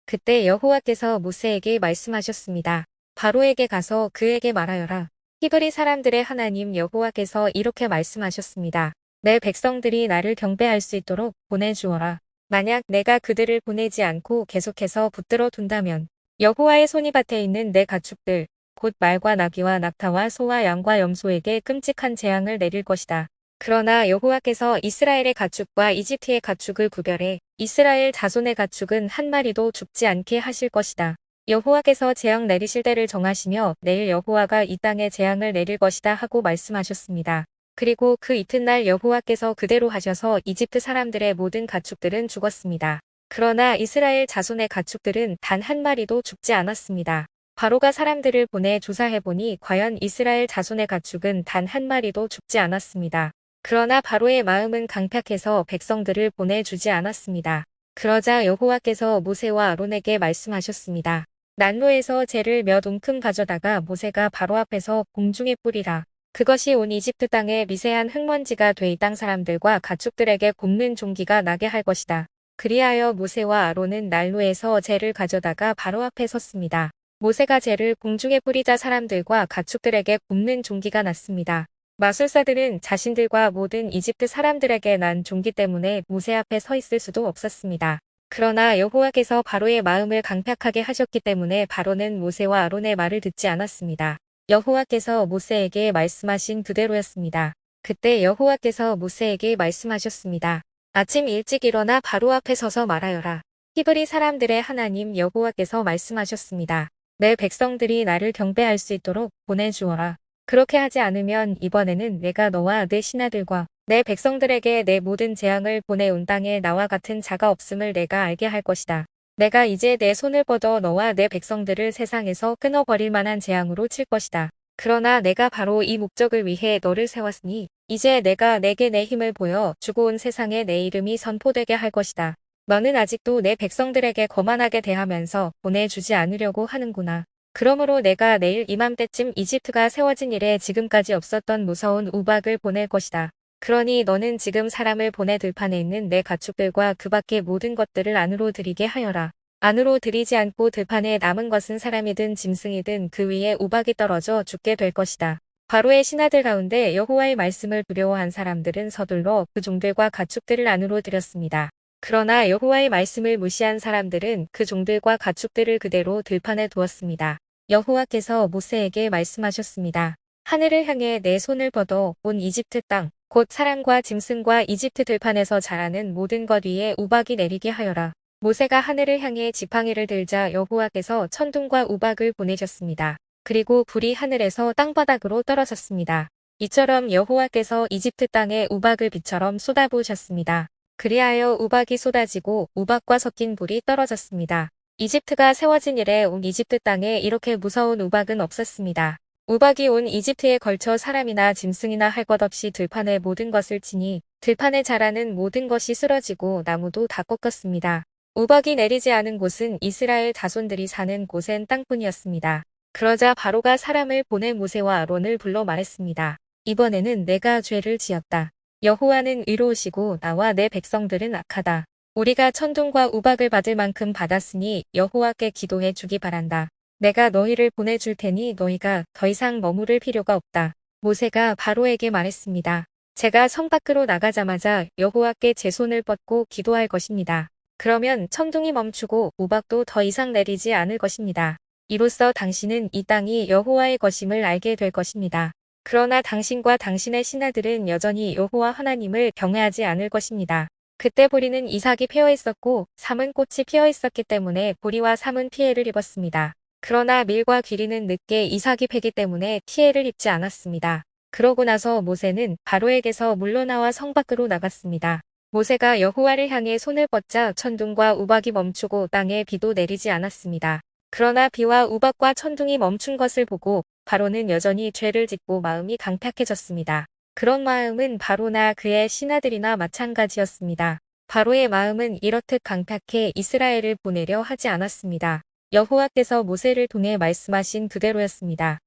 그때 여호와께서 모세에게 말씀하셨습니다. 바로에게 가서 그에게 말하여라. 히브리 사람들의 하나님 여호와께서 이렇게 말씀하셨습니다. 내 백성들이 나를 경배할 수 있도록 보내주어라. 만약 내가 그들을 보내지 않고 계속해서 붙들어 둔다면 여호와의 손이밭에 있는 내 가축들 곧 말과 나귀와 낙타와 소와 양과 염소에게 끔찍한 재앙을 내릴 것이다. 그러나 여호와께서 이스라엘의 가축과 이집트의 가축을 구별해 이스라엘 자손의 가축은 한 마리도 죽지 않게 하실 것이다. 여호와께서 재앙 내리실 때를 정하시며 내일 여호와가 이 땅에 재앙을 내릴 것이다 하고 말씀하셨습니다. 그리고 그 이튿날 여호와께서 그대로 하셔서 이집트 사람들의 모든 가축들은 죽었습니다. 그러나 이스라엘 자손의 가축들은 단 한 마리도 죽지 않았습니다. 바로가 사람들을 보내 조사해보니 과연 이스라엘 자손의 가축은 단 한 마리도 죽지 않았습니다. 그러나 바로의 마음은 강팍해서 백성들을 보내주지 않았습니다. 그러자 여호와께서 모세와 아론에게 말씀하셨습니다. 난로에서 재를 몇 웅큼 가져다가 모세가 바로 앞에서 공중에 뿌리라. 그것이 온 이집트 땅에 미세한 흙먼지가 돼 이 땅 사람들과 가축들에게 곱는 종기가 나게 할 것이다. 그리하여 모세와 아론은 난로에서 재를 가져다가 바로 앞에 섰습니다. 모세가 재를 공중에 뿌리자 사람들과 가축들에게 곱는 종기가 났습니다. 마술사들은 자신들과 모든 이집트 사람들에게 난 종기 때문에 모세 앞에 서 있을 수도 없었습니다. 그러나 여호와께서 바로의 마음을 강팍하게 하셨기 때문에 바로는 모세와 아론의 말을 듣지 않았습니다. 여호와께서 모세에게 말씀하신 그대로였습니다. 그때 여호와께서 모세에게 말씀하셨습니다. 아침 일찍 일어나 바로 앞에 서서 말하여라. 히브리 사람들의 하나님 여호와께서 말씀하셨습니다. 내 백성들이 나를 경배할 수 있도록 보내주어라. 그렇게 하지 않으면 이번에는 내가 너와 내 신하들과 내 백성들에게 내 모든 재앙을 보내온 땅에 나와 같은 자가 없음을 내가 알게 할 것이다. 내가 이제 내 손을 뻗어 너와 내 백성들을 세상에서 끊어버릴 만한 재앙으로 칠 것이다. 그러나 내가 바로 이 목적을 위해 너를 세웠으니 이제 내가 내게 내 힘을 보여 주고 온 세상에 내 이름이 선포되게 할 것이다. 너는 아직도 내 백성들에게 거만하게 대하면서 보내주지 않으려고 하는구나. 그러므로 내가 내일 이맘때쯤 이집트가 세워진 이래 지금까지 없었던 무서운 우박을 보낼 것이다. 그러니 너는 지금 사람을 보내 들판에 있는 내 가축들과 그 밖의 모든 것들을 안으로 들이게 하여라. 안으로 들이지 않고 들판에 남은 것은 사람이든 짐승이든 그 위에 우박이 떨어져 죽게 될 것이다. 바로의 신하들 가운데 여호와의 말씀을 두려워한 사람들은 서둘러 그 종들과 가축들을 안으로 들였습니다. 그러나 여호와의 말씀을 무시한 사람들은 그 종들과 가축들을 그대로 들판에 두었습니다. 여호와께서 모세에게 말씀하셨습니다. 하늘을 향해 내 손을 뻗어 온 이집트 땅, 곧 사람과 짐승과 이집트 들판에서 자라는 모든 것 위에 우박이 내리게 하여라. 모세가 하늘을 향해 지팡이를 들자 여호와께서 천둥과 우박을 보내셨습니다. 그리고 불이 하늘에서 땅바닥으로 떨어졌습니다. 이처럼 여호와께서 이집트 땅에 우박을 비처럼 쏟아부으셨습니다. 그리하여 우박이 쏟아지고 우박과 섞인 불이 떨어졌습니다. 이집트가 세워진 이래 온 이집트 땅에 이렇게 무서운 우박은 없었습니다. 우박이 온 이집트에 걸쳐 사람이나 짐승이나 할 것 없이 들판의 모든 것을 치니 들판에 자라는 모든 것이 쓰러지고 나무도 다 꺾었습니다. 우박이 내리지 않은 곳은 이스라엘 자손들이 사는 고센 땅뿐이었습니다. 그러자 바로가 사람을 보내 모세와 아론을 불러 말했습니다. 이번에는 내가 죄를 지었다. 여호와는 의로우시고 나와 내 백성들은 악하다. 우리가 천둥과 우박을 받을 만큼 받았으니 여호와께 기도해 주기 바란다. 내가 너희를 보내줄 테니 너희가 더 이상 머무를 필요가 없다. 모세가 바로에게 말했습니다. 제가 성 밖으로 나가자마자 여호와께 제 손을 뻗고 기도할 것입니다. 그러면 천둥이 멈추고 우박도 더 이상 내리지 않을 것입니다. 이로써 당신은 이 땅이 여호와의 것임을 알게 될 것입니다. 그러나 당신과 당신의 신하들은 여전히 여호와 하나님을 경외하지 않을 것입니다. 그때 보리는 이삭이 피어 있었고 삼은 꽃이 피어 있었기 때문에 보리와 삼은 피해를 입었습니다. 그러나 밀과 귀리는 늦게 이삭이 패기 때문에 피해를 입지 않았습니다. 그러고 나서 모세는 바로에게서 물러나와 성 밖으로 나갔습니다. 모세가 여호와를 향해 손을 뻗자 천둥과 우박이 멈추고 땅에 비도 내리지 않았습니다. 그러나 비와 우박과 천둥이 멈춘 것을 보고 바로는 여전히 죄를 짓고 마음이 강팍해졌습니다. 그런 마음은 바로나 그의 신하들이나 마찬가지였습니다. 바로의 마음은 이렇듯 강팍해 이스라엘을 보내려 하지 않았습니다. 여호와께서 모세를 통해 말씀하신 그대로였습니다.